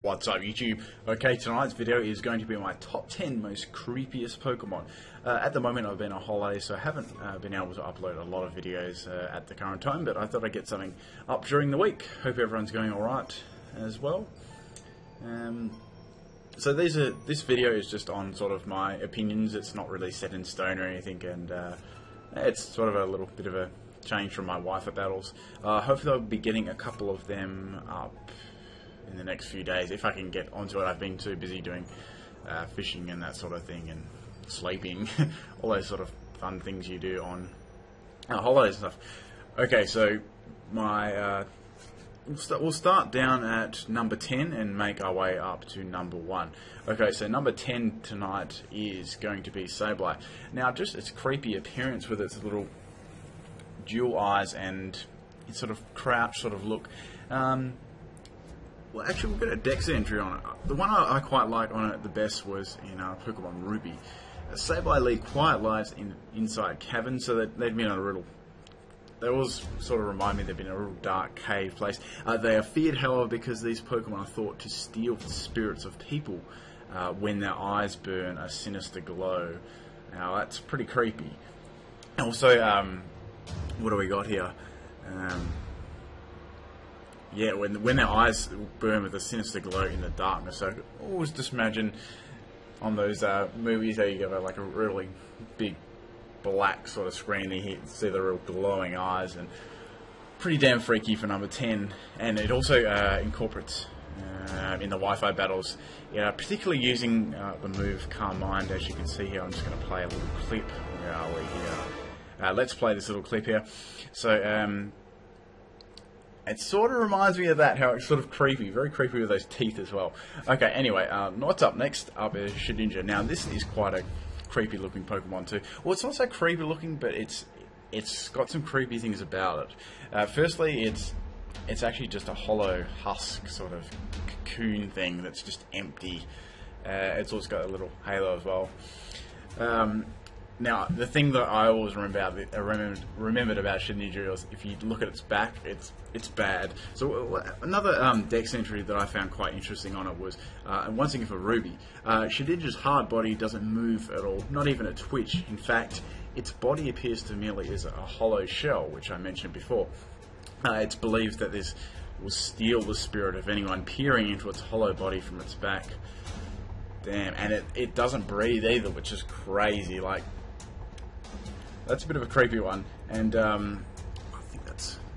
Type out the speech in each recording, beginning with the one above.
What's up YouTube? Okay, tonight's video is going to be my top 10 most creepiest Pokemon. At the moment I've been on holiday, so I haven't been able to upload a lot of videos at the current time, but I thought I'd get something up during the week. Hope everyone's going alright as well. So this video is just on sort of my opinions. It's not really set in stone or anything, and it's sort of a little bit of a change from my Wi-Fi battles. Hopefully I'll be getting a couple of them up in the next few days, if I can get onto it. I've been too busy doing fishing and that sort of thing, and sleeping, all those sort of fun things you do on holidays and stuff. Okay, so my we'll start down at number 10 and make our way up to number 1. Okay, so number 10 tonight is going to be Sableye. Now, just its creepy appearance with its little dual eyes and its sort of crouch sort of look. Well, actually, we've got a dex entry on it. The one I quite liked on it the best was in Pokemon Ruby. Sableye lead quiet lives inside caverns, so they'd been in a little... They always sort of remind me they've been in a real dark cave place. They are feared, however, because these Pokemon are thought to steal the spirits of people when their eyes burn a sinister glow. Now, that's pretty creepy. Also, what do we got here? Yeah, when their eyes burn with a sinister glow in the darkness. So always just imagine on those movies how you have like a really big black sort of screen, you see the real glowing eyes, and pretty damn freaky for number 10. And it also incorporates in the Wi-Fi battles, particularly using the move Calm Mind. As you can see here, I'm just going to play a little clip. Where are we here? Let's play this little clip here. So it sort of reminds me of that, how it's sort of creepy, very creepy with those teeth as well. Okay, anyway, what's up next? Up is Shedinja. Now, this is quite a creepy looking Pokemon too. Well, it's not so creepy looking, but it's got some creepy things about it. Firstly, it's actually just a hollow husk sort of cocoon thing that's just empty. It's also got a little halo as well. Now, the thing that I always remembered about Shedinja is if you look at its back, it's bad. So another dex entry that I found quite interesting on it was, and once again for Ruby, Shedinja's hard body doesn't move at all, not even a twitch. In fact, its body appears to merely as a hollow shell, which I mentioned before. It's believed that this will steal the spirit of anyone peering into its hollow body from its back. Damn, and it doesn't breathe either, which is crazy. Like, that's a bit of a creepy one, and I think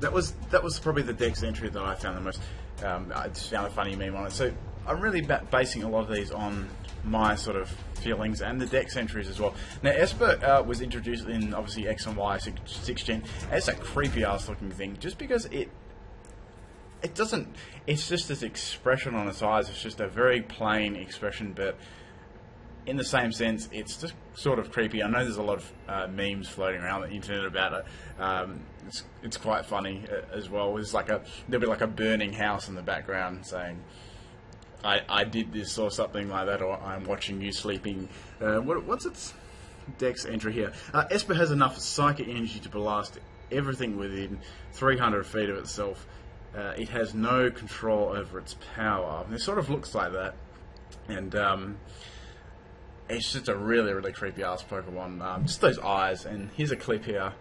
that was probably the dex entry that I found the most. I just found a funny meme on it. So I'm really basing a lot of these on my sort of feelings and the dex entries as well. Now, Esper was introduced in obviously X and Y 6th Gen. It's a creepy ass looking thing, just because it doesn't. It's just this expression on its eyes. It's just a very plain expression, but in the same sense, it's just sort of creepy. I know there's a lot of memes floating around the internet about it. It's quite funny as well. There's there'll be like a burning house in the background saying, "I did this" or something like that, or "I'm watching you sleeping." What's its dex entry here? Esper has enough psychic energy to blast everything within 300 feet of itself. It has no control over its power. It sort of looks like that, and it's just a really, really creepy ass Pokemon. Just those eyes, and here's a clip here.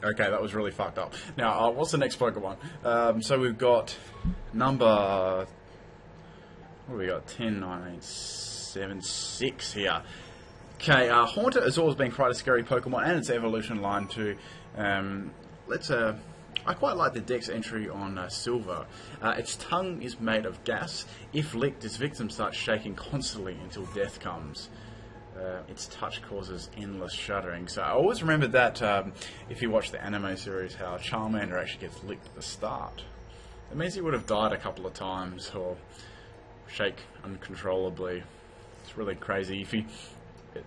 Okay, that was really fucked up. Now, what's the next Pokemon? So we've got number... What do we got? 10, 9, 8, 7, 6 here. Okay, Haunter has always been quite a scary Pokemon, and its evolution line too. I quite like the dex entry on Silver. Its tongue is made of gas. If licked, its victim starts shaking constantly until death comes. Its touch causes endless shuddering. So I always remember that if you watch the anime series, how Charmander actually gets licked at the start. It means he would have died a couple of times, or shake uncontrollably. It's really crazy.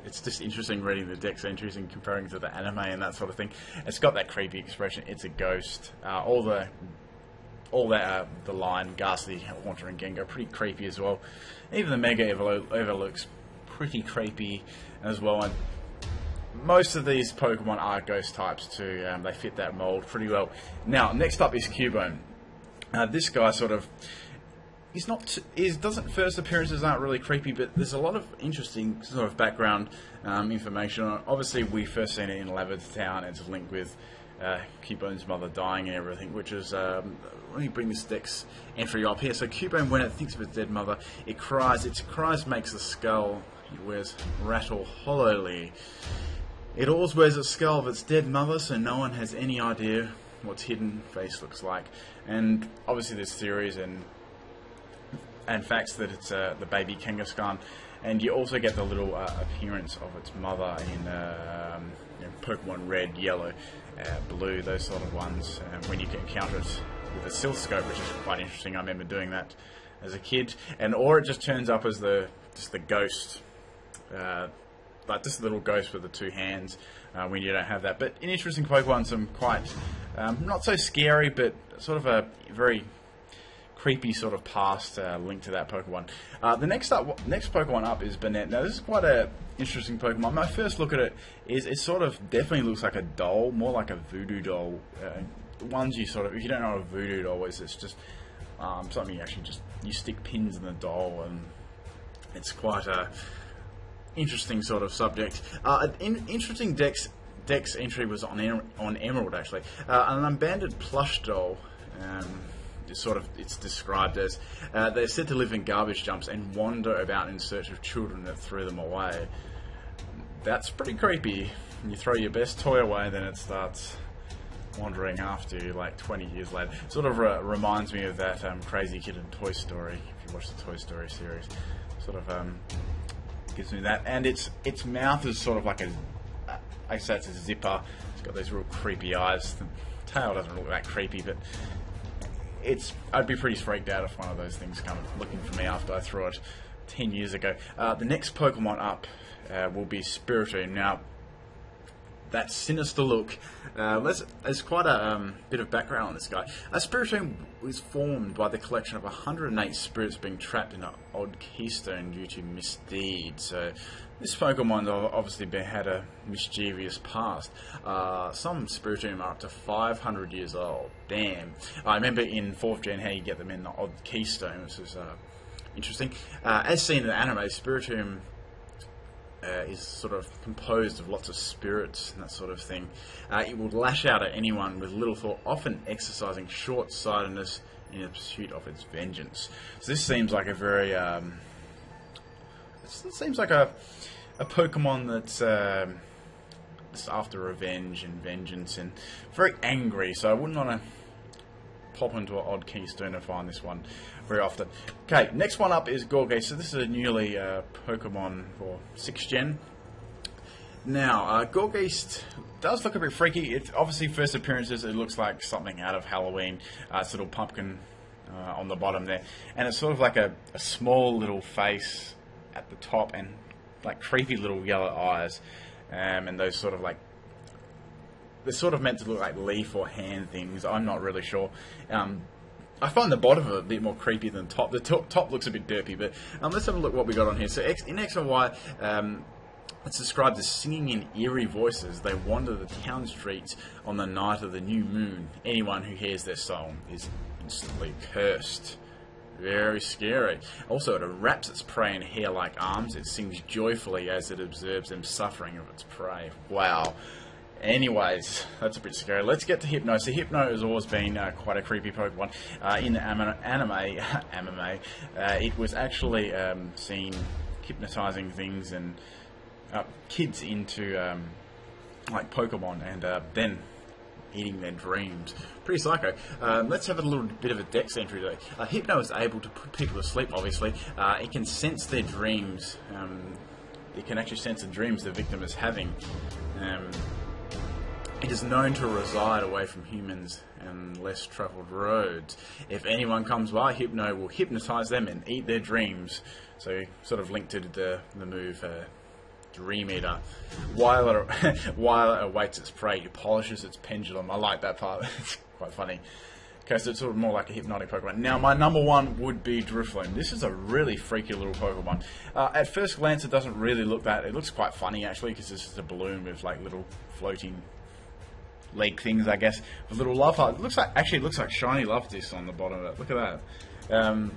It's just interesting reading the dex entries and comparing to the anime and that sort of thing. It's got that creepy expression. It's a ghost. All the line Ghastly, Haunter, and Gengar pretty creepy as well. Even the Mega Evo looks pretty creepy as well. And most of these Pokemon are ghost types too. They fit that mold pretty well. Now, next up is Cubone. This guy sort of... first appearances aren't really creepy, but there's a lot of interesting sort of background information on it. Obviously, we first seen it in Town. It's linked with Cubone's mother dying and everything, which is... let me bring this dex entry up here. So Cubone, when it thinks of its dead mother, it cries. Its cries makes the skull. It wears rattle hollowly. It always wears a skull of its dead mother, so no one has any idea what its hidden face looks like. And obviously there's theories and facts that it's the baby Kangaskhan, and you also get the little appearance of its mother in Pokemon Red, Yellow, Blue, those sort of ones, when you can encounter it with a Silphscope, which is quite interesting. I remember doing that as a kid. Or it just turns up as just the ghost, like this little ghost with the two hands, when you don't have that. But an interesting Pokemon, some quite not so scary, but sort of a very creepy sort of past link to that Pokemon. The next Pokemon up is Banette. Now this is quite a interesting Pokemon. My first look at it is it sort of definitely looks like a doll, more like a voodoo doll. The ones you sort of, if you don't know what a voodoo doll is, it's just something you stick pins in the doll, and it's quite a interesting sort of subject. An interesting dex entry was on Emerald actually. An abandoned plush doll. It's described as they're said to live in garbage dumps and wander about in search of children that threw them away. That's pretty creepy. You throw your best toy away, then it starts wandering after you like 20 years later. Sort of reminds me of that crazy kid in Toy Story. If you watch the Toy Story series, sort of gives me that. And its mouth is sort of like I say it's a zipper. It's got those real creepy eyes. The tail doesn't look that creepy, but I'd be pretty freaked out if one of those things come looking for me after I threw it 10 years ago. The next Pokemon up will be Spiritomb. Now, that sinister look. There's quite a bit of background on this guy. Spiritomb was formed by the collection of 108 spirits being trapped in an odd keystone due to misdeeds. So this Pokemon obviously had a mischievous past. Some Spiritomb are up to 500 years old. Damn. I remember in 4th Gen how you get them in the odd keystone, which is interesting. As seen in the anime, Spiritomb is sort of composed of lots of spirits and that sort of thing. It will lash out at anyone with little thought, often exercising short-sightedness in the pursuit of its vengeance. So this seems like a very... it seems like a Pokemon that's after revenge and vengeance and very angry, so I wouldn't want to pop into an odd keystone and find this one very often. Okay, next one up is Gorga. So this is a newly Pokemon for 6th Gen. Now, Gorgeist does look a bit freaky. It's obviously first appearances, it looks like something out of Halloween. It's a little pumpkin on the bottom there. And it's sort of like a small little face at the top and like creepy little yellow eyes. And those sort of like... They're sort of meant to look like leaf or hand things. I'm not really sure. I find the bottom a bit more creepy than the top. The top looks a bit derpy, but let's have a look what we got on here. So in X and Y, it's described as singing in eerie voices. They wander the town streets on the night of the new moon. Anyone who hears their song is instantly cursed. Very scary. Also, it wraps its prey in hair-like arms. It sings joyfully as it observes them suffering of its prey. Wow. Anyways, that's a bit scary. Let's get to Hypno. So Hypno has always been quite a creepy Pokemon. In the anime, it was actually seen hypnotizing things and kids into like Pokemon, and then eating their dreams. Pretty psycho. Let's have a little bit of a dex entry though. Hypno is able to put people to sleep, obviously. It can sense their dreams. It can actually sense the dreams the victim is having. It is known to reside away from humans and less travelled roads. If anyone comes by, Hypno will hypnotise them and eat their dreams. So, sort of linked to the move Dream Eater. While it awaits its prey, it polishes its pendulum. I like that part. It's quite funny. Okay, so it's sort of more like a hypnotic Pokemon. Now, my number one would be Drifloon. This is a really freaky little Pokemon. At first glance, it doesn't really look that. It looks quite funny, actually, because this is a balloon with, like, little floating leg things, I guess, with little love heart. It looks like, actually, it looks like shiny love discs on the bottom of it. Look at that.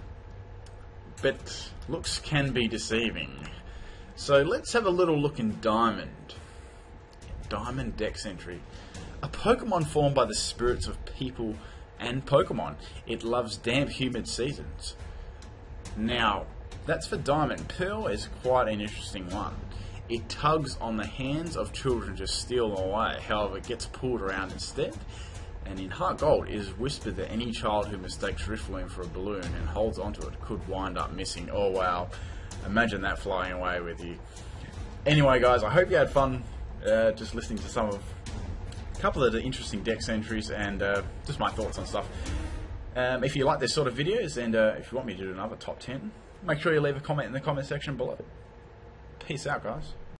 But looks can be deceiving. So let's have a little look in Diamond. Diamond Dex entry. A Pokemon formed by the spirits of people and Pokemon. It loves damp, humid seasons. Now, that's for Diamond. Pearl is quite an interesting one. It tugs on the hands of children to steal them away. However, it gets pulled around instead. And in Heart Gold, it is whispered that any child who mistakes Drifloon for a balloon and holds onto it could wind up missing. Oh wow, imagine that flying away with you. Anyway guys, I hope you had fun just listening to some of a couple of the interesting Dex entries and just my thoughts on stuff. If you like this sort of videos and if you want me to do another top 10, make sure you leave a comment in the comment section below. Peace out guys.